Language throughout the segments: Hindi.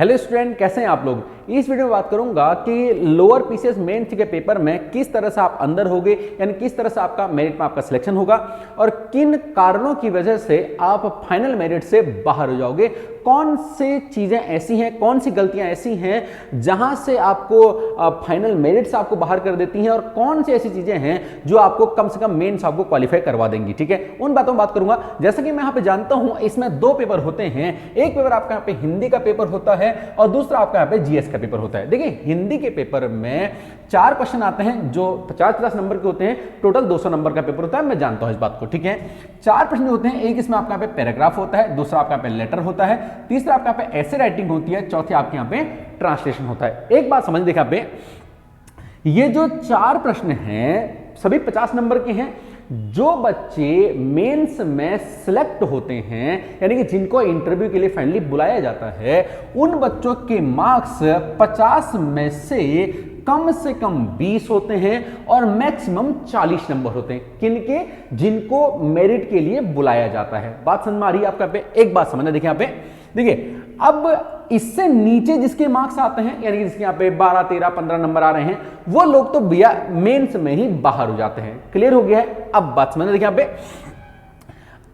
हेलो स्टूडेंट, कैसे हैं आप लोग। इस वीडियो में बात करूंगा कि लोअर पीसीएस मेंस के पेपर में किस तरह से आप अंदर होगे, यानी किस तरह से आपका मेरिट में आपका सिलेक्शन होगा और किन कारणों की वजह से आप फाइनल मेरिट से बाहर हो जाओगे। कौन सी चीजें ऐसी हैं, कौन सी गलतियां ऐसी हैं जहां से आपको फाइनल मेरिट से आपको बाहर कर देती हैं और कौन सी ऐसी चीजें हैं जो आपको कम से कम मेंस आपको क्वालिफाई करवा देंगी। ठीक है, उन बातों में बात करूंगा। जैसा कि मैं यहां पे जानता हूं, इसमें दो पेपर होते हैं। एक पेपर आपका यहां पे हिंदी का पेपर होता है और दूसरा आपका यहां पे जीएस का पेपर होता है। देखिए, हिंदी के पेपर में 4 क्वेश्चन आते हैं जो 50-50 नंबर के होते हैं। टोटल 200 नंबर का पेपर होता है, मैं जानता हूं इस बात को। ठीक है, 4 प्रश्न होते हैं। एक इसमें आपका पे पैराग्राफ होता है, दूसरा आपका पे लेटर होता है, तीसरा आपका पे ऐसे राइटिंग होती है, चौथे आपके यहां पे ट्रांसलेशन होता है। एक बात समझ देखा पे, ये जो 4 प्रश्न हैं सभी 50 नंबर के हैं। जो बच्चे मेंस में सिलेक्ट होते हैं, यानी कि जिनको इंटरव्यू के लिए फाइनली बुलाया जाता है, उन बच्चों के मार्क्स 50 में से कम 20 होते हैं और मैक्सिमम 40 नंबर होते हैं। किनके? जिनको मेरिट के लिए बुलाया जाता है। बात समझ में आ रही है आपका पे? एक बात समझना, देखिए यहाँ पे, देखिए अब इससे नीचे जिसके मार्क्स आते हैं, यानी कि जिसके यहाँ पे 12, 13, 15 नंबर आ रहे हैं, वो लोग तो भैया मेंस में ही बाहर हो जाते हैं। क्लियर हो गया है? अब बात समझना, देखिए यहाँ पे,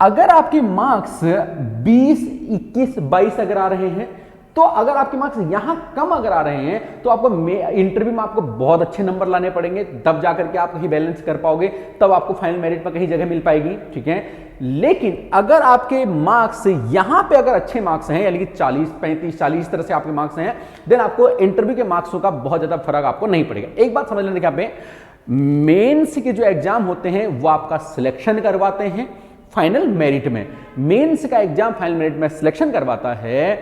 अगर आपके मार्क्स 20, 21, 22 अगर आ रहे हैं, तो अगर आपके मार्क्स यहां कम अगर आ रहे हैं तो आपको इंटरव्यू में आपको बहुत अच्छे नंबर लाने पड़ेंगे, तब जाकर के आप कहीं बैलेंस कर पाओगे, तब आपको फाइनल मेरिट में कहीं जगह मिल पाएगी। ठीक है, लेकिन अगर आपके मार्क्स यहां पे अगर अच्छे मार्क्स हैं, यानी कि 40, 35, 40 इस तरह से आपके मार्क्स हैं, देन आपको इंटरव्यू के मार्क्सों का बहुत ज्यादा फर्क आपको नहीं पड़ेगा। एक बात समझ लें, देखिए यहाँ पे मेंस के जो एग्जाम होते हैं वो आपका सिलेक्शन करवाते हैं फाइनल मेरिट में। मेंस का एग्जाम फाइनल मेरिट में सिलेक्शन करवाता है,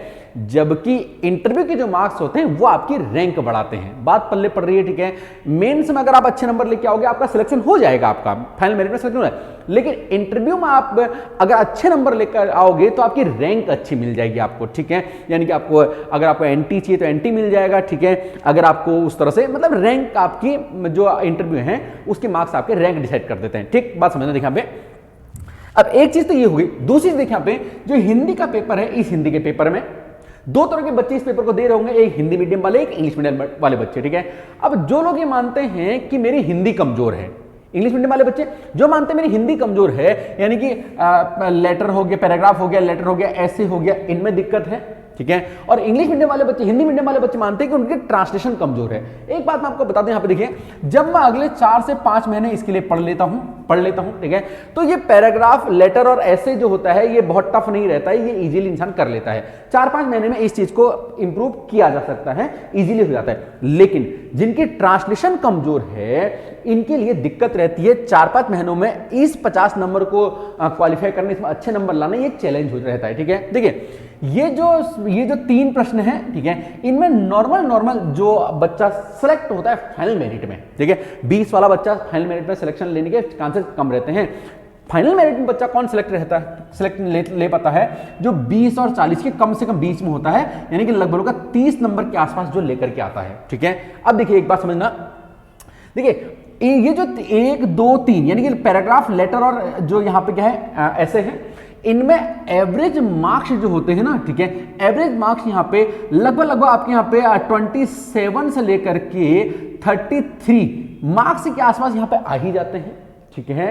जबकि इंटरव्यू के जो मार्क्स होते हैं वो आपकी रैंक बढ़ाते हैं। बात पल्ले पड़ रही है? ठीक है, मेंस में अगर आप अच्छे नंबर लेके आओगे आपका सिलेक्शन हो जाएगा, आपका फाइनल मेरिट में सिलेक्शन हो जाएगा। लेकिन इंटरव्यू में आप अगर अच्छे नंबर लेकर आओगे तो आपकी रैंक अच्छी मिल जाएगी आपको। ठीक है, यानी कि आपको अगर आपको एनटी चाहिए तो एनटी मिल जाएगा। ठीक है, अगर आपको उस तरह से मतलब रैंक आपकी जो इंटरव्यू है उसके मार्क्स आपके रैंक डिसाइड कर देते हैं। ठीक, बात समझना, देखिए यहाँ पे अब एक चीज तो ये हो गई। दूसरी चीज देखिए यहाँ पे, जो हिंदी का पेपर है, इस हिंदी के पेपर में 2 तरह के बच्चे इस पेपर को दे रहे होंगे, एक हिंदी मीडियम वाले, एक इंग्लिश मीडियम वाले बच्चे। ठीक है, अब जो लोग ये मानते हैं कि मेरी हिंदी कमजोर है, इंग्लिश मीडियम वाले बच्चे जो मानते हैं मेरी हिंदी कमजोर है, यानी कि लेटर हो गया, पैराग्राफ हो गया, लेटर हो गया, ऐसे हो गया, इनमें दिक्कत है। ठीक है, और इंग्लिश मीडियम वाले बच्चे, हिंदी मीडियम वाले बच्चे मानते हैं कि उनकी ट्रांसलेशन कमजोर है। एक बात मैं आपको बता दूं, यहाँ पे देखिए, जब मैं अगले 4 से 5 महीने इसके लिए पढ़ लेता हूं, ठीक है, तो ये पैराग्राफ, लेटर और ऐसे जो होता है ये बहुत टफ नहीं रहता है, ये इजीली इंसान कर लेता है। 4-5 महीने में इस चीज को इंप्रूव किया जा सकता है, इजीली हो जाता है। लेकिन जिनकी ट्रांसलेशन कमजोर है इनके लिए दिक्कत रहती है। 4-5 महीनों में इस 50 नंबर को क्वालिफाई करने, इसमें अच्छे नंबर लाना, ये चैलेंज हो रहता है। ठीक है, देखिए ये जो 3 प्रश्न हैं, ठीक है, इनमें नॉर्मल जो बच्चा सिलेक्ट होता है फाइनल मेरिट में, ठीक है, 20 वाला बच्चा फाइनल मेरिट में सिलेक्शन लेने के चांसेस कम रहते हैं। फाइनल मेरिट में बच्चा कौन सिलेक्ट ले पाता है? जो 20 और 40 के कम से कम बीच में होता है, यानी कि लगभग 30 नंबर के आसपास जो लेकर के आता है। ठीक है, अब देखिए एक बात समझना, देखिए ये जो 1, 2, 3 यानी कि पैराग्राफ, लेटर और जो यहां पे क्या है ऐसे है, इनमें एवरेज मार्क्स जो होते हैं ना, ठीक है, एवरेज मार्क्स यहां पे लगभग आपके यहां पे 27 से लेकर के 33 मार्क्स के आसपास यहां पे आ ही जाते हैं। ठीक है,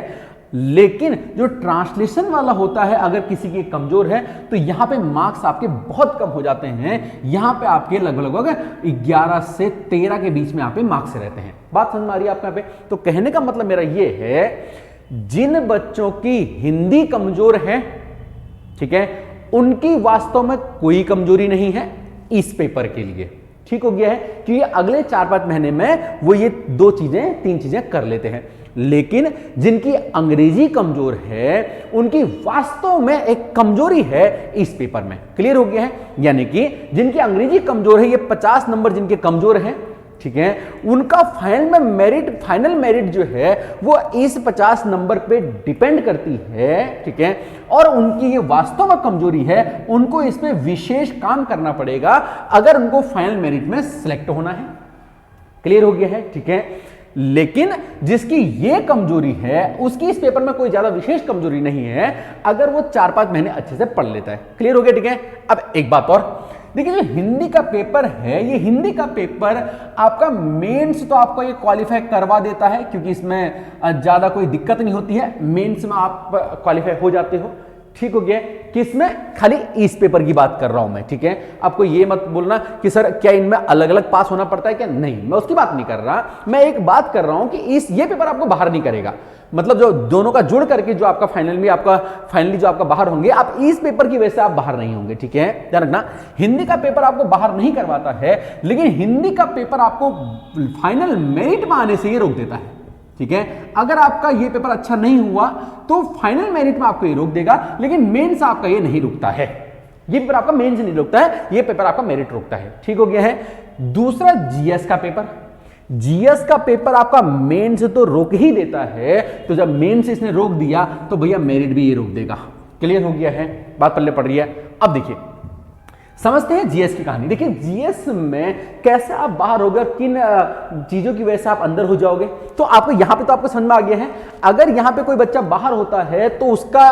लेकिन जो ट्रांसलेशन वाला होता है, अगर किसी की कमजोर है तो यहां पे मार्क्स आपके बहुत कम हो जाते हैं। यहां पे आपके लगभग 11 से 13 के बीच में यहां पे मार्क्स रहते हैं। बात समझ में आ रही है आपको यहाँ पे? तो कहने का मतलब मेरा ये है, जिन बच्चों की हिंदी कमजोर है, ठीक है, उनकी वास्तव में कोई कमजोरी नहीं है इस पेपर के लिए। ठीक हो गया है, क्योंकि अगले 4-5 महीने में वो ये 2 चीजें, 3 चीजें कर लेते हैं। लेकिन जिनकी अंग्रेजी कमजोर है उनकी वास्तव में एक कमजोरी है इस पेपर में। क्लियर हो गया है? यानी कि जिनकी अंग्रेजी कमजोर है, ये 50 नंबर जिनके कमजोर हैं, ठीक है, उनका फाइनल मेरिट जो है वो इस 50 नंबर पे डिपेंड करती है। ठीक है, और उनकी ये वास्तव में कमजोरी है, उनको इस पे विशेष काम करना पड़ेगा अगर उनको फाइनल मेरिट में सिलेक्ट होना है। क्लियर हो गया है? ठीक है, लेकिन जिसकी ये कमजोरी है उसकी इस पेपर में कोई ज्यादा विशेष कमजोरी नहीं है अगर वो 4-5 महीने अच्छे से पढ़ लेता है। क्लियर हो गया? ठीक है, अब एक बात और, देखिए जो हिंदी का पेपर है, ये हिंदी का पेपर आपका मेंस तो आपको ये क्वालिफाई करवा देता है, क्योंकि इसमें ज्यादा कोई दिक्कत नहीं होती है, मेंस में आप क्वालिफाई हो जाते हो। ठीक हो गया, किसमें, खाली इस पेपर की बात कर रहा हूं मैं, ठीक है। आपको ये मत बोलना कि सर क्या इनमें अलग अलग पास होना पड़ता है क्या, नहीं, मैं उसकी बात नहीं कर रहा, मैं एक बात कर रहा हूं कि ये पेपर आपको बाहर नहीं करेगा, मतलब जो दोनों का जुड़ करके जो आपका फाइनली जो आपका बाहर होंगे, आप इस पेपर की वजह से आप बाहर नहीं होंगे, ठीक है, ध्यान रखना। हिंदी का पेपर आपको बाहर नहीं करवाता है, लेकिन हिंदी का पेपर आपको फाइनल मेरिट में आने से ही रोक देता है, ठीक है। अगर आपका ये पेपर अच्छा नहीं हुआ तो फाइनल मेरिट में आपको ये रोक देगा, लेकिन मेंस आपका ये नहीं रुकता है, ये पेपर आपका मेंस नहीं रुकता है, ये पेपर आपका मेरिट रुकता है। ठीक हो गया है। दूसरा जीएस का पेपर, जीएस का पेपर आपका मेंस तो रोक ही देता है, तो जब मेंस इसने रोक दिया तो भैया मेरिट भी ये रोक देगा। क्लियर हो गया है, बात पल्ले पड़ रही है। अब देखिए समझते हैं जीएस की कहानी। देखिए जीएस में कैसे आप बाहर हो गए, किन चीजों की वजह से आप अंदर हो जाओगे, तो आपको यहां पे तो आपको समझ में आ गया है। अगर यहां पे कोई बच्चा बाहर होता है तो उसका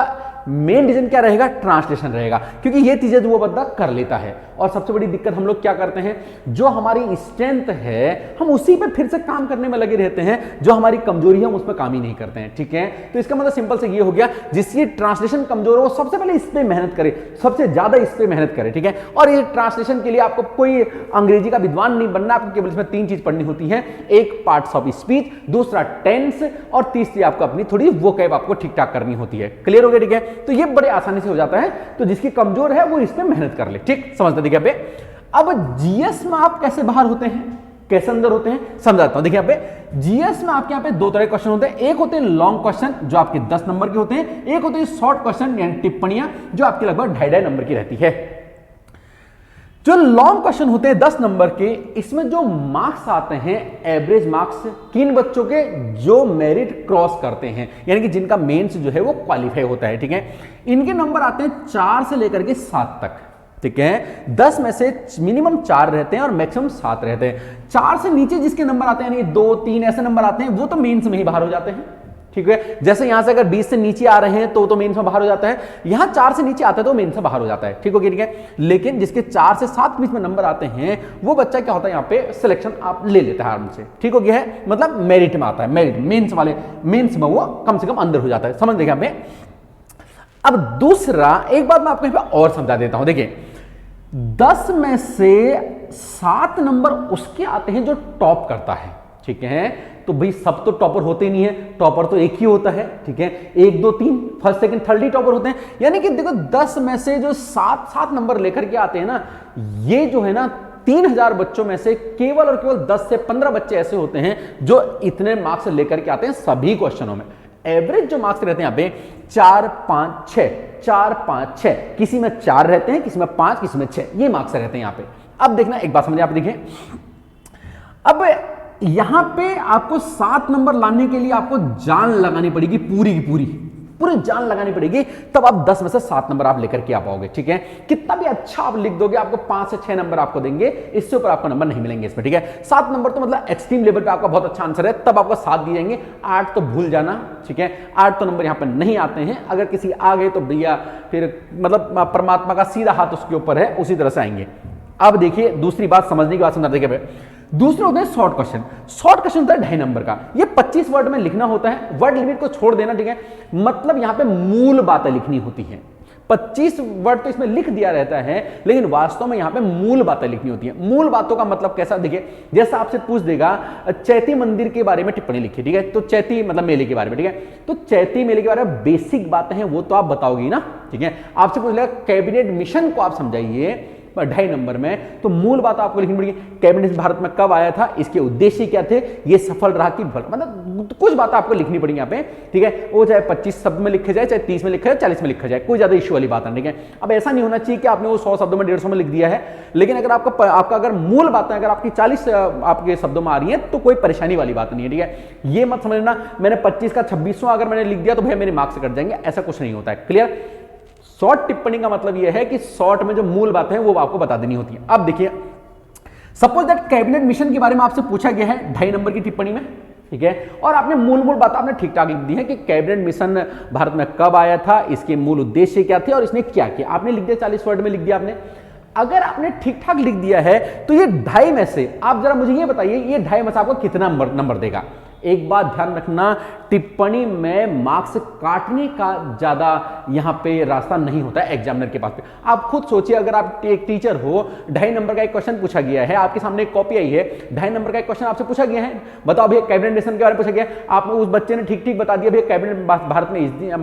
मेन रीजन क्या रहेगा, ट्रांसलेशन रहेगा, क्योंकि ये चीजें वो बंदा कर लेता है। और सबसे बड़ी दिक्कत हम लोग क्या करते हैं, जो हमारी स्ट्रेंथ है हम उसी पे फिर से काम करने में लगे रहते हैं, जो हमारी कमजोरी है हम उस पर काम ही नहीं करते हैं, ठीक है। तो इसका मतलब सिंपल से ये हो गया, जिसकी ट्रांसलेशन कमजोर हो सबसे पहले इस पे मेहनत करे, सबसे ज्यादा इस पे मेहनत करे, ठीक है। और ये ट्रांसलेशन के लिए आपको कोई अंग्रेजी का विद्वान नहीं बनना, आपको केवल इसमें 3 चीज पढ़नी होती है, एक पार्ट्स ऑफ स्पीच, दूसरा टेंस, और तीसरी आपको अपनी थोड़ी वोकैब आपको ठीक ठाक करनी होती है। क्लियर हो गया, ठीक है। तो ये बड़े आसानी से हो जाता है, तो जिसकी कमजोर है वो इस पे मेहनत कर ले, ठीक, समझते देखिए पे। अब जीएस में आप कैसे बाहर होते हैं, कैसे अंदर होते हैं, समझाता हूं। देखिए यहाँ पे जीएस में आपके यहाँ पे 2 तरह के क्वेश्चन होते हैं, एक होते हैं लॉन्ग क्वेश्चन जो आपके 10 नंबर के होते हैं, एक होते हैं शॉर्ट क्वेश्चन यानी टिप्पणियां जो आपके लगभग 2.5 नंबर की रहती है। जो लॉन्ग क्वेश्चन होते हैं 10 नंबर के, इसमें जो मार्क्स आते हैं एवरेज मार्क्स किन बच्चों के, जो मेरिट क्रॉस करते हैं, यानी कि जिनका मेंस जो है वो क्वालिफाई होता है, ठीक है। इनके नंबर आते हैं 4 से लेकर के 7 तक, ठीक है। 10 में से मिनिमम 4 रहते हैं और मैक्सिमम 7 रहते हैं। 4 से नीचे जिसके नंबर आते हैं यानी 2, 3 ऐसे नंबर आते हैं, वो तो मेंस में ही बाहर हो जाते हैं, ठीक है। जैसे यहां से अगर 20 से नीचे आ रहे हैं तो मेंस में बाहर हो जाता है, यहां 4 से नीचे आता है तो मेंस में बाहर हो जाता है, ठीक हो गया, ठीक है। लेकिन जिसके 4 से 7 बीच में नंबर आते हैं वो बच्चा क्या होता है, यहां पे सिलेक्शन आप ले लेता है आराम से, ठीक हो गया है, मतलब मेरिट में आता है, मेरिट मेंस वाले मेंस में वो कम से कम अंदर हो जाता है, समझ देखिए हमें। अब दूसरा एक बात मैं आपको यहां पे और समझा देता हूं। देखिए 10 में से 7 नंबर उसके आते हैं जो टॉप करता है, ठीक है। तो भाई सब तो टॉपर होते नहीं है, टॉपर तो एक ही होता है, ठीक है। 1, 2, 3 फर्स्ट सेकंड थर्ड ही टॉपर होते हैं, यानी कि देखो 10 में से जो 7 नंबर लेकर के आते हैं ना, ये जो है ना 3000 बच्चों में से केवल और केवल 10 से 15 बच्चे ऐसे होते हैं जो इतने मार्क्स लेकर के आते हैं सभी क्वेश्चनों में। एवरेज जो मार्क्स रहते हैं यहाँ पे 4, 5, 6, 4, 5, 6, किसी में 4 रहते हैं, किसी में 5, किसी में 6, ये मार्क्स रहते हैं यहाँ पे। अब देखना एक बात समझे, आप देखिए अब यहां पे आपको 7 नंबर लाने के लिए आपको जान लगानी पड़ेगी, पूरी की पूरी जान लगानी पड़ेगी, तब आप 10 में से 7 नंबर आप लेकर के आ पाओगे, ठीक है। कितना भी अच्छा आप लिख दोगे, आपको 5 से 6 नंबर आपको देंगे, इससे ऊपर आपको नंबर नहीं मिलेंगे इसमें, ठीक है। 7 नंबर तो मतलब एक्सट्रीम लेवल पे आपका बहुत अच्छा आंसर है, तब आपको 7 दिए जाएंगे। 8 तो भूल जाना, ठीक है, 8 तो नंबर यहां पर नहीं आते हैं। अगर किसी आ गए तो भैया फिर मतलब परमात्मा का सीधा हाथ उसके ऊपर है, उसी तरह से आएंगे। अब देखिए दूसरी बात समझने की बात समझा, देखिए दूसरे होते हैं शॉर्ट क्वेश्चन। शॉर्ट क्वेश्चन होता है 2.5 नंबर का, ये 25 वर्ड में लिखना होता है, वर्ड लिमिट को छोड़ देना, ठीक है। मतलब यहां पे मूल बातें लिखनी होती हैं, 25 वर्ड तो इसमें लिख दिया रहता है, लेकिन वास्तव में यहां पे मूल बातें लिखनी होती हैं। मूल बातों का मतलब कैसा, देखिए जैसा आपसे पूछ देगा चैती मंदिर के बारे में टिप्पणी लिखी, ठीक है, तो चैती मतलब मेले के बारे में, ठीक है, तो चैती मेले के बारे में बेसिक बातें हैं वो तो आप बताओगी ना, ठीक है। आपसे पूछ लेगा कैबिनेट मिशन को आप समझाइए 2.5 नंबर में, तो मूल बात आपको लिखनी पड़ेगी। कैबिनेट भारत में कब आया था, इसके उद्देश्य क्या थे, ये सफल रहा कि विफल, मतलब कुछ बात आपको लिखनी पड़ेगी यहाँ पे, ठीक है। वो चाहे 25 शब्द में लिखा जाए, चाहे 30 में लिखा जाए, 40 में लिखा जाए, कोई ज्यादा इश्यू वाली बात नहीं, ठीक है। अब ऐसा नहीं होना चाहिए कि आपने वो 100 शब्दों में 150 में लिख दिया है, लेकिन अगर आपका अगर मूल बातें अगर आपकी 40 आपके शब्दों में आ रही है तो कोई परेशानी वाली बात नहीं है, ठीक है। ये मत समझना मैंने 25 का 26वां अगर मैंने लिख दिया तो भैया मेरे मार्क्स कट जाएंगे, ऐसा कुछ नहीं होता है, क्लियर। शॉर्ट टिप्पणी का मतलब यह है कि शॉर्ट में जो मूल बातें हैं वो आपको बता देनी होती है। अब देखिए सपोज दैट कैबिनेट मिशन के बारे में आपसे पूछा गया है 2.5 नंबर की टिप्पणी में, ठीक है, और आपने मूल बात आपने ठीक ठाक लिख दी है कि कैबिनेट मिशन भारत में कब आया था, इसके मूल उद्देश्य क्या थे और इसने क्या किया, आपने लिख दिया 40 वर्ड में लिख दिया आपने। अगर आपने ठीक ठाक लिख दिया है तो ये 2.5 में से आप जरा मुझे ये बताइए, ये 2.5 में से आपको कितना नंबर देगा। एक बात ध्यान रखना, टिप्पणी में मार्क्स काटने का ज्यादा यहां पे रास्ता नहीं होता है एग्जामिनर के पास पे। आप खुद सोचिए, अगर आप एक टीचर हो, 2.5 नंबर का एक क्वेश्चन पूछा गया है, आपके सामने एक कॉपी आई है, 2.5 नंबर का एक क्वेश्चन आपसे पूछा गया है, बताओ भैया कैबिनेट मिशन के बारे में पूछा गया, आपने उस बच्चे ने ठीक ठीक बता दिया भैया कैबिनेट भारत में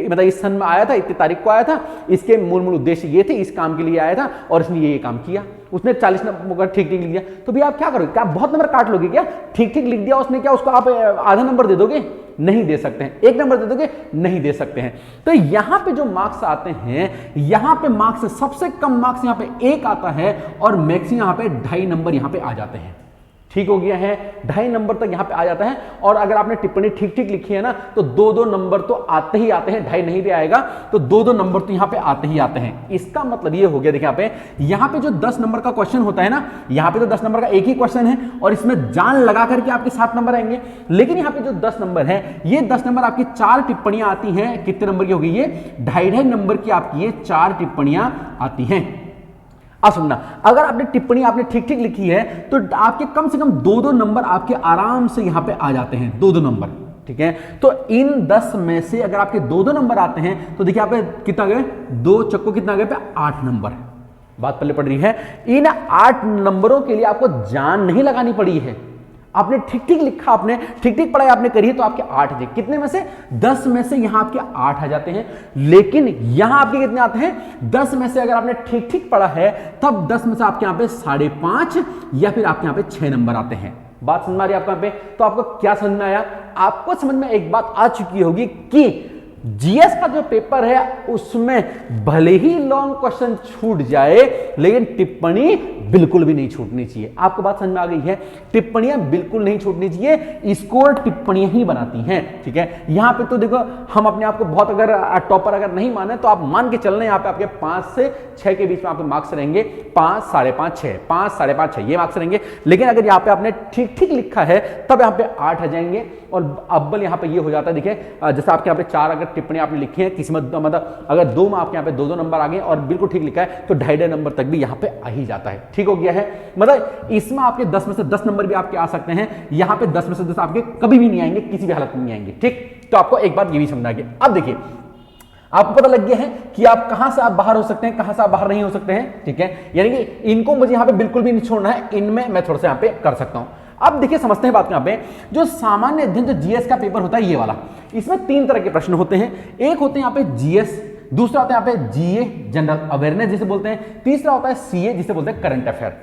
मतलब इस सन में आया था, इतनी तारीख को आया था, इसके मूल उद्देश्य ये थे, इस काम के लिए आया था और इसने ये काम किया, उसने 40 नंबर ठीक ठीक लिख दिया, तो भैया आप क्या करोगे? क्या बहुत नंबर काट लोगे क्या? ठीक ठीक लिख दिया उसने, क्या उसको आप आधा नंबर दे दोगे? नहीं दे सकते हैं। 1 नंबर दे दोगे? नहीं दे सकते हैं। तो यहां पे जो मार्क्स आते हैं, यहां पे मार्क्स सबसे कम मार्क्स यहां पे 1 आता है और मैक्सिमम यहां पे 2.5 नंबर यहां पे आ जाते हैं। ठीक हो गया है, 2.5 नंबर तक यहां पे आ जाता है। और अगर आपने टिप्पणी ठीक ठीक लिखी है ना तो 2-2 नंबर तो आते ही आते हैं, 2.5 नहीं भी आएगा तो 2-2 नंबर तो यहां पे आते ही आते हैं। इसका मतलब ये हो गया, देखिए यहां पे जो 10 नंबर का क्वेश्चन होता है ना, यहां पे तो 10 नंबर का एक ही क्वेश्चन है और इसमें जान लगा करके आपके 7 नंबर आएंगे। लेकिन यहां पे जो 10 नंबर है, ये 10 नंबर आपकी 4 टिप्पणियां आती हैं। कितने नंबर की होगी ये? 2.5 नंबर की आपकी ये 4 टिप्पणियां आती हैं। अब सुनना, अगर आपने टिप्पणी आपने ठीक ठीक लिखी है तो आपके कम से कम 2-2 नंबर आपके आराम से यहां पे आ जाते हैं, 2-2 नंबर। ठीक है, तो इन 10 में से अगर आपके 2-2 नंबर आते हैं तो देखिए आप कितना गए, 2 चक्को कितना गए पे 8 नंबर। बात पल्ले पड़ रही है। इन 8 नंबरों के लिए आपको जान नहीं लगानी पड़ी है, आपने ठीक ठीक लिखा, आपने ठीक ठीक पढ़ाई आपने करी है तो आपके 8 थे। कितने में से? 10 में से यहां आपके 8 आ जाते हैं। लेकिन यहां आपके कितने आते हैं? 10 में से अगर आपने ठीक ठीक पढ़ा है तब 10 में से आपके यहां पे 5.5 या फिर आपके यहां पे 6 नंबर आते हैं। बात समझ में आ रही है आपको? यहां पे तो आपको क्या समझ में आया? आपको समझ में एक बात आ चुकी होगी कि जीएस का जो पेपर है उसमें भले ही लॉन्ग क्वेश्चन छूट जाए लेकिन टिप्पणी बिल्कुल भी नहीं छूटनी चाहिए। आपको बात समझ में आ गई है? टिप्पणियां बिल्कुल नहीं छूटनी चाहिए, स्कोर टिप्पणियां ही बनाती हैं। ठीक है, यहां पे तो देखो हम अपने आप को बहुत अगर टॉपर अगर नहीं माने तो आप मान के चलना, यहां पे आपके 5 से 6 के बीच में आपके मार्क्स रहेंगे, 5, 5.5, 6, 5, 5.5, 6 ये मार्क्स रहेंगे। लेकिन अगर यहां पे आपने ठीक ठीक लिखा है तब यहां पे 8 आ जाएंगे। और अव्वल यहां पे ये हो जाता है, देखिए जैसे आपके यहां पे 4 अगर टिप्पणी आपने लिखी है, किस्मत मतलब अगर 2 में आपके यहाँ पे 2-2 नंबर आ गए और बिल्कुल ठीक लिखा है तो 2.5 नंबर तक भी यहाँ पे आ ही जाता है। ठीक हो गया है, मतलब इसमें आपके 10 में से 10 नंबर भी आपके आ सकते हैं, यहाँ पे 10 में से 10 आपके कभी भी नहीं आएंगे, किसी भी हालत में नहीं आएंगे। ठीक, तो आपको एक बात ये भी समझना है। अब देखिए आपको पता लग गया है कि आप कहां से आप बाहर हो सकते हैं, कहां से आप बाहर नहीं हो सकते हैं। ठीक है, यानी कि इनको मुझे यहाँ पे बिल्कुल भी नहीं छोड़ना है, इनमें मैं थोड़ा सा यहाँ पे कर सकता हूँ। अब देखिए समझते हैं बात यहाँ पे, जो सामान्य अध्ययन जो जीएस का पेपर होता है ये वाला, इसमें 3 तरह के प्रश्न होते हैं। एक होते हैं यहाँ पे जीएस, दूसरा होता है यहाँ पे जीए जनरल अवेयरनेस जिसे बोलते हैं, तीसरा होता है सीए जिसे बोलते हैं करंट अफेयर।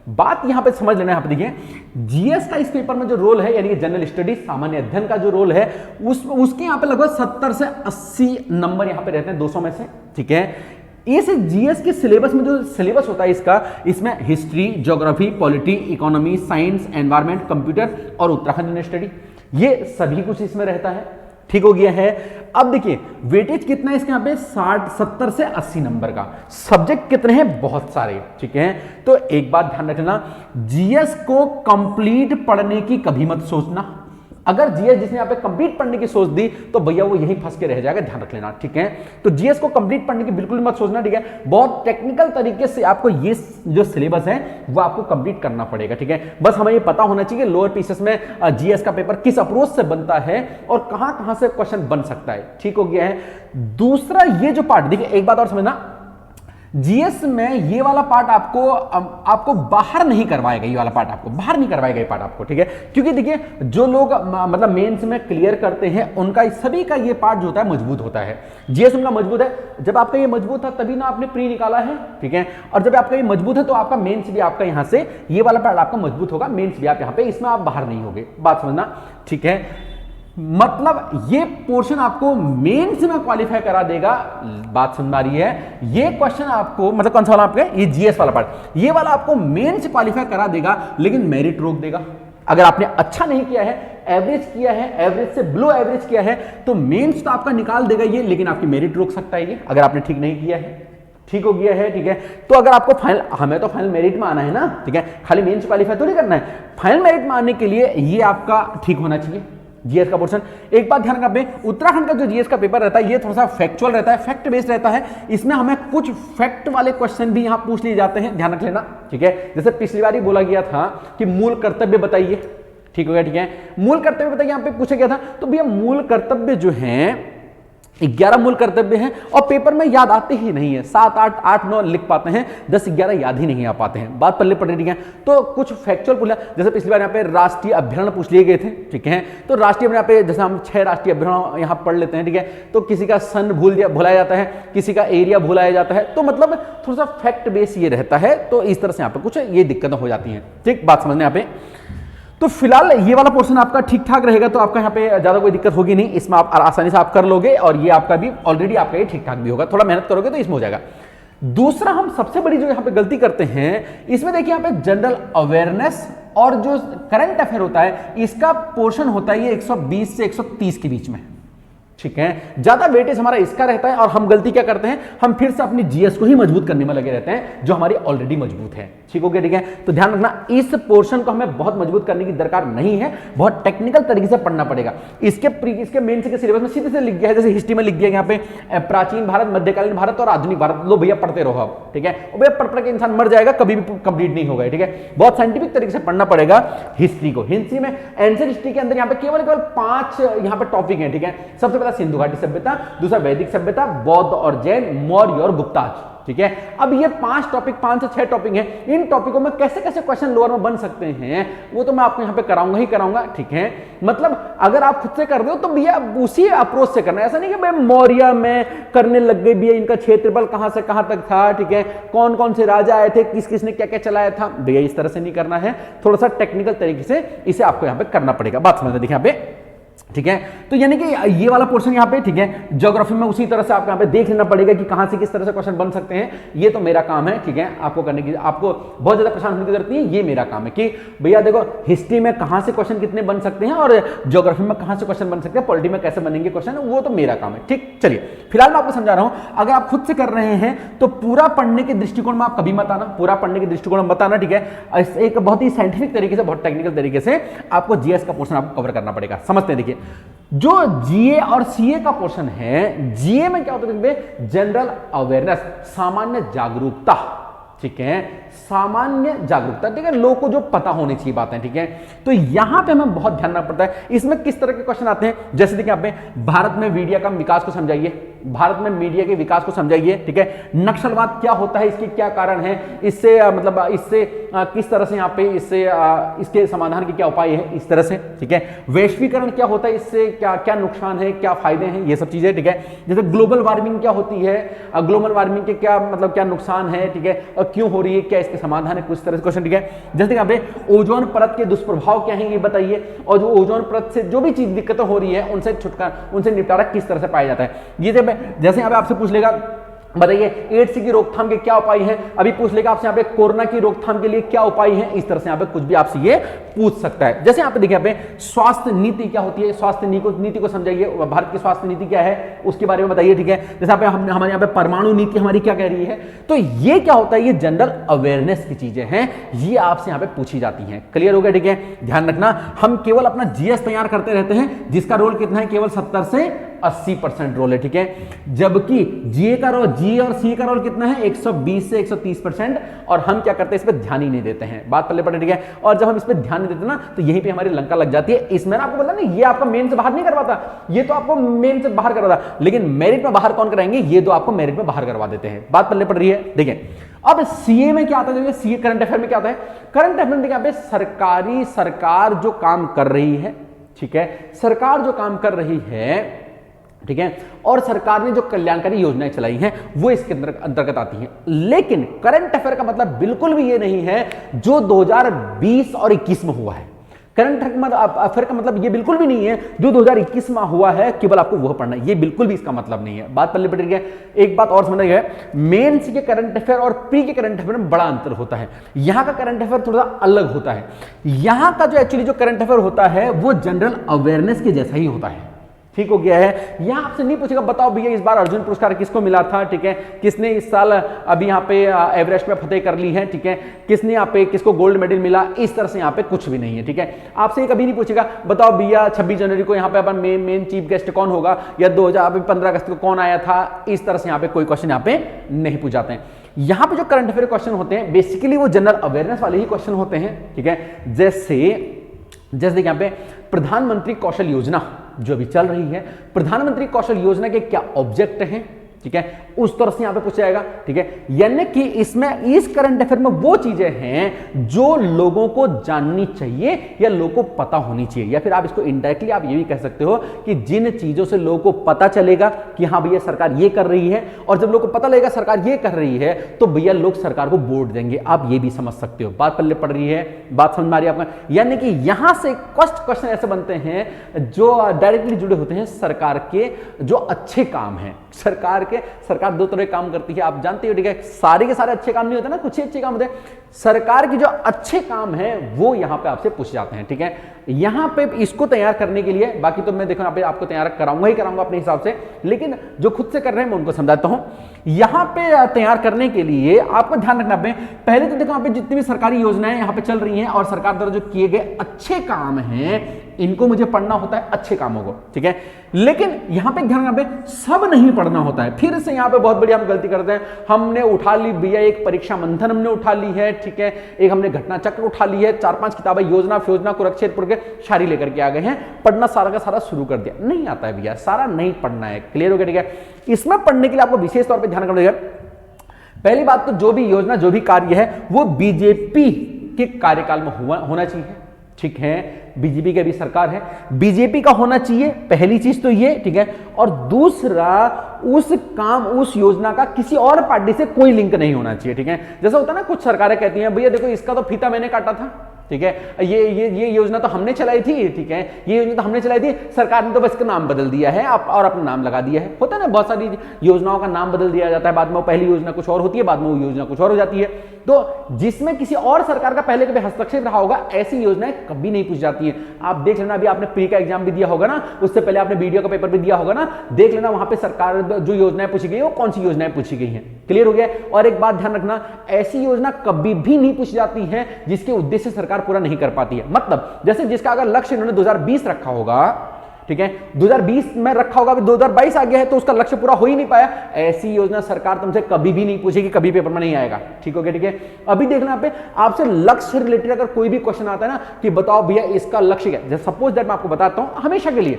बात यहां पे समझ लेना, यहां पे देखिए जीएस का इस पेपर में जो रोल है यानी कि जनरल स्टडीज सामान्य अध्ययन का जो रोल है उसके यहां पे लगभग 70 से 80 नंबर यहां पे रहते हैं 200 में से। ठीक है, इस जीएस के सिलेबस में जो सिलेबस होता है इसका, इसमें history, geography, polity, economy, science, environment, computer और उत्तराखंड यूनिवर्सिटी, ये सभी कुछ इसमें रहता है। ठीक हो गया है। अब देखिए वेटेज कितना है इसके यहाँ पे 70 से 80 नंबर का। सब्जेक्ट कितने हैं? बहुत सारे। ठीक है, तो एक बात ध्यान रखना, जीएस को कंप्लीट पढ़ने की कभी मत सोचना। अगर जीएस जिसने यहाँ पे कंप्लीट पढ़ने की सोच दी तो भैया वो यहीं फंस के रह जाएगा, ध्यान रख लेना। ठीक है, तो जीएस को कंप्लीट पढ़ने की बिल्कुल मत सोचना। ठीक है, बहुत टेक्निकल तरीके से आपको ये जो सिलेबस है वो आपको कंप्लीट करना पड़ेगा। ठीक है, बस हमें ये पता होना चाहिए लोअर पीसेस में जीएस का पेपर किस अप्रोच से बनता है और कहां कहां से क्वेश्चन बन सकता है। ठीक हो गया है। दूसरा ये जो पार्ट, देखिए एक बात और समझना, जीएस में ये वाला पार्ट आपको बाहर नहीं करवाएगा, ये वाला पार्ट आपको बाहर नहीं करवाएगा ये पार्ट आपको। ठीक है, क्योंकि देखिए जो लोग मतलब मेंस में क्लियर करते हैं उनका सभी का ये पार्ट जो होता है मजबूत होता है। जीएस उनका मजबूत है, जब आपका ये मजबूत था तभी ना आपने प्री निकाला है। ठीक है, और जब आपका ये मजबूत है तो आपका मेंस भी आपका यहां से ये वाला पार्ट आपका मजबूत होगा, मेंस भी आप यहां पे इसमें आप बाहर नहीं होगे। बात समझना। ठीक है, मतलब ये पोर्शन आपको मेंस में क्वालिफाई करा देगा। बात समझ आ रही है? ये क्वेश्चन आपको मतलब कौन सा वाला आपका, ये जीएस वाला पार्ट, ये वाला आपको मेंस क्वालिफाई करा देगा लेकिन मेरिट रोक देगा। अगर आपने अच्छा नहीं किया है, एवरेज किया है, एवरेज से बिलो एवरेज किया है तो मेंस तो आपका निकाल देगा ये, लेकिन आपकी मेरिट रोक सकता है ये अगर आपने ठीक नहीं किया है। ठीक हो गया है। ठीक है, तो अगर आपको फाइनल, हमें तो फाइनल मेरिट में आना है ना। ठीक है, खाली मेंस क्वालिफाई तो नहीं करना है, फाइनल मेरिट में आने के लिए ये आपका ठीक होना चाहिए। जीएस का पोर्शन। एक बात ध्यान रखना पे, उत्तराखंड का जो जीएस का पेपर रहता है ये थोड़ा सा फैक्चुअल रहता है, फैक्ट बेस्ड रहता है। इसमें हमें कुछ फैक्ट वाले क्वेश्चन भी यहां पूछ लिए जाते हैं, ध्यान रख लेना, ठीक है। जैसे पिछली बार ही बोला गया था कि मूल कर्तव्य बताइए, ठीक हो गया, ठीक है। मूल कर्तव्य बताइए, यहां पे पूछा गया था, तो भैया मूल कर्तव्य जो है 11 मूल कर्तव्य हैं और पेपर में याद आते ही नहीं है, 7 8 8 9 लिख पाते हैं, 10 11 याद ही नहीं आ पाते हैं, बात पल्ले पड़ रही है। तो कुछ फैक्चुअल पूछा, जैसे पिछली बार यहाँ पे राष्ट्रीय अभ्यारण्य पूछ लिए गए थे, ठीक है। तो राष्ट्रीय यहाँ पे जैसे हम 6 राष्ट्रीय अभ्यारण्य यहाँ पढ़ लेते हैं, ठीक है। तो किसी का सन भुलाया जाता है, किसी का एरिया भुलाया जाता है, तो मतलब थोड़ा सा फैक्ट बेस ये रहता है। तो इस तरह से यहाँ पे कुछ ये दिक्कतें हो जाती हैं, ठीक, बात समझने यहाँ पे। तो फिलहाल ये वाला पोर्शन आपका ठीक ठाक रहेगा, तो आपका यहाँ पे ज्यादा कोई दिक्कत होगी नहीं, इसमें आप आसानी से आप कर लोगे और ये आपका भी ऑलरेडी आपका ये ठीक ठाक भी होगा, थोड़ा मेहनत करोगे तो इसमें हो जाएगा। दूसरा हम सबसे बड़ी जो यहाँ पे गलती करते हैं, इसमें देखिए यहाँ पे जनरल अवेयरनेस और जो करंट अफेयर होता है इसका पोर्शन होता है ये 120 से 130 के बीच में, ठीक है। ज्यादा वेटेज हमारा इसका रहता है और हम गलती क्या करते हैं, हम फिर से अपनी जीएस को ही मजबूत करने में लगे रहते हैं जो हमारी ऑलरेडी मजबूत है, ठीक हो गया, ठीक है। तो ध्यान रखना इस पोर्शन को हमें बहुत मजबूत करने की दरकार नहीं है, बहुत टेक्निकल तरीके से पढ़ना पड़ेगा। इसके मेन के सिलेबस में सीधे से लिख गया है, जैसे हिस्ट्री में लिख दिया यहाँ पे प्राचीन भारत, मध्यकालीन भारत और आधुनिक भारत, लो भैया पढ़ते रहो आप, ठीक है। और भैया पढ़ के इंसान मर जाएगा, कभी भी कंप्लीट नहीं होगा, ठीक है। बहुत साइंटिफिक तरीके से पढ़ना पड़ेगा हिस्ट्री को। हिस्ट्री में एंशिएंट हिस्ट्री के अंदर यहाँ पे केवल 5 यहाँ पे टॉपिक है, ठीक है। सबसे पहला सिंधु घाटी सभ्यता, दूसरा वैदिक सभ्यता, बौद्ध और जैन, मौर्य और गुप्ताज, ठीक है। अब ये 5 टॉपिक, 5 से 6 टॉपिक हैं, इन टॉपिकों में कैसे कैसे क्वेश्चन लोअर में बन सकते हैं वो तो मैं आपको यहाँ पे कराऊंगा ही कराऊंगा, ठीक है। मतलब अगर आप खुद से कर रहे हो तो भैया उसी अप्रोच से करना है, ऐसा नहीं कि भाई मौर्य में करने लग गए भैया, इनका क्षेत्रफल कहां से कहां तक था, ठीक है, कौन कौन से राजा आए थे, किस किसने क्या क्या चलाया था, भैया इस तरह से नहीं करना है, थोड़ा सा टेक्निकल तरीके से इसे आपको यहाँ पे करना पड़ेगा, बात समझते देखिए यहाँ पे, ठीक है। तो यानी कि ये वाला पोर्शन यहाँ पे, ठीक है। ज्योग्राफी में उसी तरह से आपको यहाँ पे देख लेना पड़ेगा कि कहां से किस तरह से क्वेश्चन बन सकते हैं, ये तो मेरा काम है, ठीक है, आपको करने की, आपको बहुत ज्यादा परेशान होने की जरूरत नहीं है, ये मेरा काम है कि भैया देखो हिस्ट्री में कहां से क्वेश्चन कितने बन सकते हैं और ज्योग्राफी में कहां से क्वेश्चन बन सकते हैं, पॉलिटी में कैसे बनेंगे क्वेश्चन, वो तो मेरा काम है, ठीक। चलिए फिलहाल मैं आपको समझा रहा हूं, अगर आप खुद से कर रहे हैं तो पूरा पढ़ने के दृष्टिकोण में आप कभी मत आना, पूरा पढ़ने के दृष्टिकोण में बताना, ठीक है। एक बहुत ही साइंटिफिक तरीके से, बहुत टेक्निकल तरीके से आपको जीएस का पोर्शन आपको कवर करना पड़ेगा। समझते हैं, देखिए जो जीए और सीए का पोर्शन है, जीए में क्या होता है, जनरल अवेयरनेस, सामान्य जागरूकता, ठीक है, सामान्य जागरूकता, ठीक है, लोगों को जो पता होनी चाहिए बातें, ठीक है। तो यहां पे हमें बहुत ध्यान रखना पड़ता है, इसमें किस तरह के क्वेश्चन आते हैं, जैसे देखिए यहाँ पे भारत में मीडिया का विकास को समझाइए, भारत में मीडिया के विकास को समझाइए, ठीक है। नक्सलवाद क्या होता है, इसके क्या कारण है, इससे मतलब इससे किस तरह से यहाँ पे इससे इसके समाधान के क्या उपाय है, इस तरह से, ठीक है। वैश्वीकरण क्या होता है, इससे क्या क्या नुकसान है, क्या फायदे हैं, ये सब चीजें, ठीक है। जैसे ग्लोबल वार्मिंग क्या होती है, ग्लोबल वार्मिंग के क्या मतलब क्या नुकसान है, ठीक है, और क्यों हो रही है, क्या इसके समाधान है, कुछ तरह से क्वेश्चन, ठीक है। जैसे यहाँ पे ओजोन परत के दुष्प्रभाव क्या है ये बताइए, और जो ओजोन परत से जो भी चीज दिक्कतें हो रही है उनसे छुटकारा, उनसे निपटारा किस तरह से पाया जाता है, ये जैसे यहाँ पे आपसे पूछ लेगा बताइए एड्स की रोकथाम के क्या उपाय हैं, अभी पूछ लेगा आपसे यहाँ पे कोरोना की रोकथाम के लिए क्या उपाय हैं, इस तरह से यहाँ पे कुछ भी आपसे ये पूछ सकता है। जैसे यहाँ पे देखिए, यहाँ पे स्वास्थ्य नीति क्या होती है, स्वास्थ्य नीति को समझाइए, भारत की स्वास्थ्य नीति क्या है उसके बारे में बताइए, ठीक है। जैसे यहाँ पे हमारे यहाँ पे परमाणु नीति हमारी क्या कह रही है, तो ये क्या होता है, ये जनरल अवेयरनेस की चीजें हैं, ये आपसे यहाँ पे पूछी जाती हैं। क्लियर हो गया, ठीक है। ध्यान रखना, हम केवल अपना जीएस तैयार करते रहते हैं जिसका रोल कितना है, केवल 70 से 80% रोल है, ठीक है। जबकि जीए का रोल, जी और सी का रोल कितना है, 120 से 130%, और हम क्या करते हैं, इस पर ध्यान ही नहीं देते हैं, बात पल्ले पड़े, ठीक है। और जब हम इस पर ध्यान नहीं देते ना तो यहीं पे हमारी लंका लग जाती है। इसमें ना आपको पता नहीं, ये आपका मेन से बाहर नहीं करवाता, ये तो आपको मेन से बाहर करवाता, लेकिन मेरिट में बाहर कौन कराएंगे, ये तो आपको मेरिट में बाहर करवा देते हैं, बात पल्ले पड़ रही है। देखिए अब सीए में क्या आता है, सीए करंट अफेयर में क्या आता है, करंट अफेयर में यहाँ पे सरकार जो काम कर रही है, ठीक है, सरकार जो काम कर रही है, ठीक है, और सरकार ने जो कल्याणकारी योजनाएं चलाई हैं वो इसके अंतर्गत आती हैं। लेकिन करंट अफेयर का मतलब बिल्कुल भी ये नहीं है जो 2020 और 21 में हुआ है। करंट अफेयर का मतलब ये बिल्कुल भी नहीं है जो 2021 में हुआ है केवल आपको वह पढ़ना है, ये बिल्कुल भी इसका मतलब नहीं है, बात पल्ले पड़ रही है। एक बात और समझना है, मेंस के करंट अफेयर और प्री के करंट अफेयर में बड़ा अंतर होता है। यहां का करंट अफेयर थोड़ा अलग होता है, यहां का जो एक्चुअली जो करंट अफेयर होता है वो जनरल अवेयरनेस के जैसा ही होता है, ठीक हो गया है। यहां आपसे नहीं पूछेगा बताओ भैया इस बार अर्जुन पुरस्कार किसको मिला था, ठीक है, किसने इस साल अभी यहाँ पे एवरेस्ट में फतेह कर ली है, ठीक है, किसने यहाँ पे किसको गोल्ड मेडल मिला, इस तरह से यहाँ पे कुछ भी नहीं है, ठीक है। आपसे कभी नहीं पूछेगा बताओ भैया 26 जनवरी को यहाँ पे अपन मेन चीफ गेस्ट कौन होगा, या 2015 अगस्त को कौन आया था, इस तरह से यहाँ पे कोई क्वेश्चन यहाँ पे नहीं पूछ जाते हैं। यहाँ पे जो करंट अफेयर क्वेश्चन होते हैं बेसिकली वो जनरल अवेयरनेस वाले ही क्वेश्चन होते हैं, ठीक है। जैसे देखिए यहाँ पे प्रधानमंत्री कौशल योजना जो अभी चल रही है, प्रधानमंत्री कौशल योजना के क्या ऑब्जेक्ट हैं, ठीक है, उस तरह से यहां पे पूछा जाएगा, ठीक है। यानी कि इसमें इस करंट अफेयर में वो चीजें हैं जो लोगों को जाननी चाहिए या लोगों को पता होनी चाहिए, या फिर आप इसको इनडायरेक्टली आप ये भी कह सकते हो कि जिन चीजों से लोगों को पता चलेगा कि हाँ भैया सरकार ये कर रही है, और जब लोगों को पता लगेगा सरकार ये कर रही है तो भैया लोग सरकार को वोट देंगे। आप ये भी समझ सकते हो, बात पल्ले पड़ रही है, बात समझ में आ रही है आपका। यानी कि यहां से क्वेश्चन ऐसे बनते हैं जो डायरेक्टली जुड़े होते हैं सरकार के जो अच्छे काम हैं। सरकार दो तरह के काम करती है, आप जानते हो, ठीक है। सारे के सारे अच्छे काम नहीं होते ना, कुछ ही अच्छे काम होते हैं। सरकार के जो अच्छे काम हैं वो यहां पे आपसे पूछे जाते हैं, ठीक है। यहां पे इसको तैयार करने के लिए, बाकी तो मैं देखो यहाँ पे आपको तैयार कराऊंगा ही कराऊंगा अपने हिसाब से, लेकिन जो खुद से कर रहे हैं मैं उनको समझाता हूं। यहां पे तैयार करने के लिए आपको ध्यान रखना है, पहले तो देखो यहाँ पे जितनी भी सरकारी योजनाएं यहाँ पे चल रही हैं और सरकार द्वारा जो किए गए अच्छे काम हैं, इनको मुझे पढ़ना होता है, अच्छे कामों को, ठीक है। लेकिन यहां पे ध्यान रखना है, सब नहीं पढ़ना होता है। फिर से यहां पे बहुत बड़ी हम गलती करते हैं, हमने उठा ली भैया एक परीक्षा मंथन हमने उठा ली है, ठीक है, एक हमने घटना चक्र उठा ली है, 4-5 किताबें योजना फ्योजना कुरुक्षेत्र के सारी लेकर के आ गए हैं, पढ़ना सारा का सारा शुरू कर दिया। नहीं आता है भैया, सारा नहीं पढ़ना है, क्लियर हो गया, ठीक है। इसमें पढ़ने के लिए आपको विशेष तौर पर ध्यान रखना है। पहली बात तो जो भी योजना जो भी कार्य है वो बीजेपी के कार्यकाल में होना चाहिए, ठीक है। बीजेपी की अभी सरकार है, बीजेपी का होना चाहिए, पहली चीज तो ये, ठीक है। और दूसरा उस काम उस योजना का किसी और पार्टी से कोई लिंक नहीं होना चाहिए, ठीक है। जैसा होता है ना, कुछ सरकारें कहती हैं भैया देखो इसका तो फीता मैंने काटा था, ठीक है, ये योजना तो हमने चलाई थी, ठीक है, ये योजना तो हमने चलाई थी, सरकार ने तो बस इसका नाम बदल दिया है और अपना नाम लगा दिया है। होता है ना, बहुत सारी योजनाओं का नाम बदल दिया जाता है, बाद में वो पहली योजना कुछ और होती है, बाद में वो योजना कुछ और हो जाती है। तो जिसमें किसी और सरकार का पहले कभी हस्तक्षेप रहा होगा, ऐसी योजनाएं कभी नहीं पूछ जाती है। आप देख लेना, अभी आपने प्री का एग्जाम भी दिया होगा ना, उससे पहले आपने वीडियो का पेपर भी दिया होगा ना, देख लेना वहां पे सरकार जो योजनाएं पूछी गई वो कौन सी योजनाएं पूछी गई हैं, क्लियर हो गया। और एक बात ध्यान रखना, ऐसी योजना कभी भी नहीं पूछी जाती है जिसके उद्देश्य सरकार पूरा नहीं कर पाती है। मतलब जैसे जिसका अगर लक्ष्य इन्होंने 2020 रखा होगा, ठीक है, 2020 में रखा होगा, 2022 आ गया है तो उसका लक्ष्य पूरा हो ही नहीं पाया, ऐसी योजना सरकार तुमसे कभी भी नहीं पूछेगी, कभी पेपर में नहीं आएगा, ठीक हो गया, ठीक है। अभी देखना पे आपसे लक्ष्य से रिलेटेड अगर कोई भी क्वेश्चन आता है ना कि बताओ भैया इसका लक्ष्य क्या है, जैसे सपोज दैट मैं आपको बताता हूं, हमेशा के लिए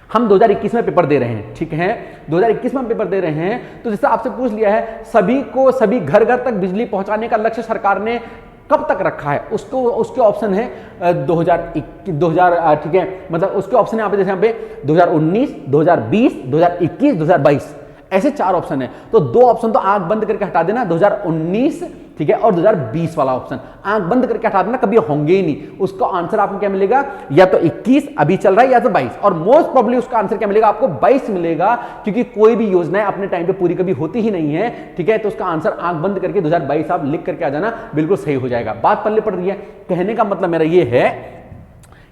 हम 2021 में पेपर दे रहे हैं, ठीक है, 2021 में हम पेपर दे रहे हैं, तो जैसे आपसे पूछ लिया है सभी घर घर तक बिजली पहुंचाने का लक्ष्य सरकार ने कब तक रखा है, उसके ऑप्शन है 2000, ठीक है, मतलब उसके ऑप्शन है यहाँ पे, जैसे यहाँ पे 2019, 2020, 2021, 2022, ऐसे 4 ऑप्शन है। तो 2 ऑप्शन तो आंख बंद करके हटा देना, 2019, ठीक है, और 2020 वाला ऑप्शन आंख बंद करके हटा देना, कभी होंगे ही नहीं। उसका आंसर आपको क्या मिलेगा, या तो 21 अभी चल रहा है या तो 22, और मोस्ट प्रोबेबली उसका आंसर क्या मिलेगा आपको, 22 मिलेगा, क्योंकि कोई भी योजनाएं अपने टाइम पे पूरी कभी होती ही नहीं है, ठीक है। तो उसका आंसर आंख बंद करके 2022 आप लिख करके आ जाना, बिल्कुल सही हो जाएगा। बात पल्ले पड़ रही है, कहने का मतलब मेरा ये है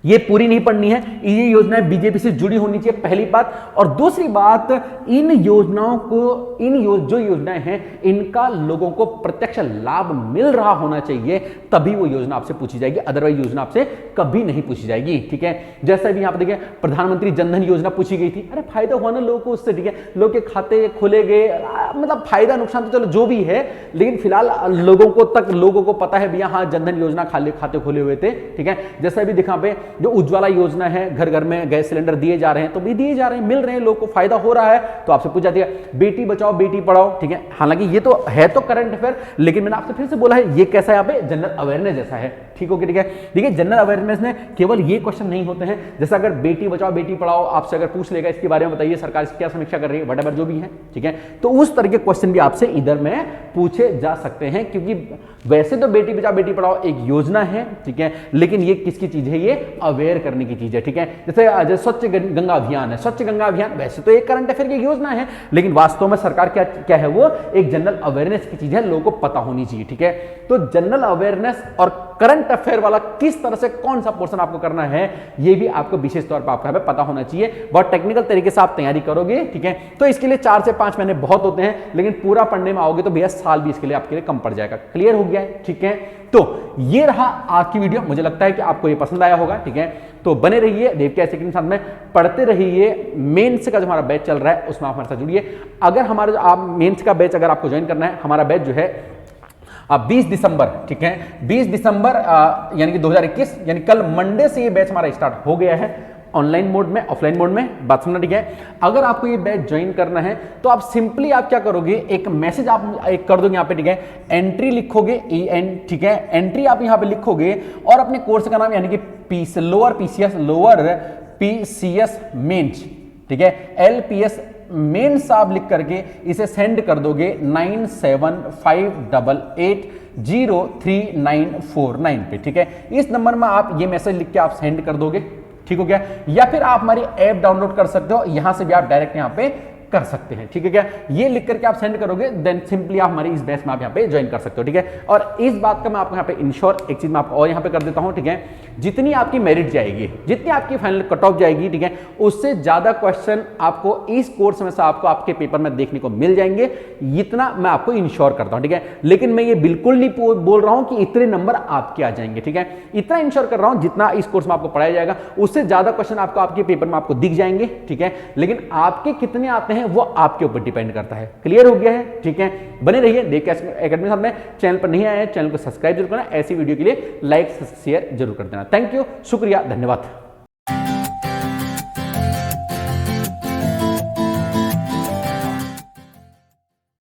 ये पूरी नहीं पढ़नी है, ये योजनाएं बीजेपी से जुड़ी होनी चाहिए, पहली बात। और दूसरी बात, इन योजनाओं को जो योजनाएं हैं इनका लोगों को प्रत्यक्ष लाभ मिल रहा होना चाहिए, तभी वो योजना आपसे पूछी जाएगी, अदरवाइज योजना आपसे कभी नहीं पूछी जाएगी, ठीक है। जैसे भी यहां पर देखिए प्रधानमंत्री जनधन योजना पूछी गई थी, अरे फायदा हुआ ना लोगों को उससे, ठीक है, लोग के खाते खोले गए, मतलब फायदा नुकसान तो चलो जो भी है, लेकिन फिलहाल लोगों को पता है भैया हाँ जनधन योजना खाते खोले हुए थे, ठीक है। जैसे अभी दिखा पे जो उज्ज्वला योजना है, घर घर में गैस सिलेंडर दिए जा रहे हैं, तो भी दिए जा रहे हैं, मिल रहे हैं, लोगों को फायदा हो रहा है, तो आपसे पूछ जाती है बेटी बचाओ बेटी पढ़ाओ, ठीक है। हालांकि ये तो है तो करंट अफेयर, लेकिन मैंने आपसे फिर से बोला है ये कैसा है, यहाँ पे जनरल अवेयरनेस जैसा है, ठीक हो गया, ठीक है। देखिए जनरल अवेयरनेस में केवल ये क्वेश्चन नहीं होते हैं, जैसे अगर बेटी बचाओ बेटी पढ़ाओ आपसे अगर पूछ लेगा इसके बारे में बताइए सरकार क्या समीक्षा कर रही है, वटेवर जो भी है, ठीक है, तो उस तरह के क्वेश्चन भी आपसे इधर में पूछे जा सकते हैं, क्योंकि वैसे तो बेटी बचाओ बेटी पढ़ाओ एक योजना है, ठीक है, लेकिन ये किसकी चीज है, ये अवेयर करने की चीज है, ठीक है। जैसे स्वच्छ गंगा अभियान है, स्वच्छ गंगा अभियान वैसे तो एक करंट अफेयर की योजना है, लेकिन वास्तव में सरकार क्या है, वो एक जनरल अवेयरनेस की चीज है, लोगों को पता होनी चाहिए, ठीक है। तो जनरल अवेयरनेस और करंट अफेयर वाला किस तरह से कौन सा पोर्शन आपको करना है ये भी आपको विशेष तौर पर आपको यहाँ पे पता होना चाहिए। बहुत टेक्निकल तरीके से आप तैयारी करोगे, ठीक है। तो इसके लिए 4 से 5 महीने बहुत होते हैं, लेकिन पूरा पढ़ने में आओगे तो भैया साल भी इसके लिए आपके लिए कम पड़ जाएगा। क्लियर हो गया है, ठीक है। तो ये रहा आज की वीडियो, मुझे लगता है कि आपको ये पसंद आया होगा, ठीक है। तो बने रहिए देव के ऐसे के साथ में, पढ़ते रहिए। मेंस का जो हमारा बैच चल रहा है उसमें आप हमारे साथ जुड़िए। अगर हमारे आप मेंस का बैच अगर आपको ज्वाइन करना है, हमारा बैच जो है 20 दिसंबर, ठीक है, 20 दिसंबर यानी कि 2021 यानी कल मंडे से ये बैच हमारा स्टार्ट हो गया है, ऑनलाइन मोड में, ऑफलाइन मोड में, बात सुनना, ठीक है। अगर आपको ये बैच ज्वाइन करना है तो आप सिंपली आप क्या करोगे, एक मैसेज आप एक कर दोगे यहाँ पे, ठीक है, एंट्री लिखोगे EN, ठीक है, एंट्री आप यहाँ पे लिखोगे और अपने कोर्स का नाम यानी कि लोअर PCS मेंस, ठीक है, LPS मेंस आप लिख करके इसे सेंड कर दोगे 9758803949 पे, ठीक है। इस नंबर में आप ये मैसेज लिख के आप सेंड कर दोगे, ठीक हो गया। या फिर आप हमारी ऐप डाउनलोड कर सकते हो, यहां से भी आप डायरेक्ट यहां पे कर सकते हैं, ठीक है क्या। ये लिख करके आप सेंड करोगे, देन सिंपली आप हमारी इस बैच में आप यहाँ पे ज्वाइन कर सकते हो, ठीक है। और इस बात का मैं आपको यहाँ पे इंश्योर एक चीज मैं आपको और यहाँ पे कर देता हूँ, ठीक है, जितनी आपकी मेरिट जाएगी, जितनी आपकी फाइनल कट ऑफ जाएगी, ठीक है, उससे ज्यादा क्वेश्चन आपको इस कोर्स में से आपको आपके पेपर में देखने को मिल जाएंगे, इतना मैं आपको इंश्योर करता हूँ, ठीक है। लेकिन मैं ये बिल्कुल नहीं बोल रहा हूँ कि इतने नंबर आपके आ जाएंगे, ठीक है। इतना इंश्योर कर रहा हूँ जितना इस कोर्स में आपको पढ़ाया जाएगा उससे ज्यादा क्वेश्चन आपको आपके पेपर में आपको दिख जाएंगे, ठीक है। लेकिन आपके कितने आते हैं वो आपके ऊपर डिपेंड करता है। क्लियर हो गया है, ठीक है। बने रहिए देव के एकेडमी साथ में। चैनल पर नहीं आए चैनल को सब्सक्राइब जरूर करना, ऐसी वीडियो के लिए लाइक शेयर जरूर कर देना। थैंक यू, शुक्रिया, धन्यवाद।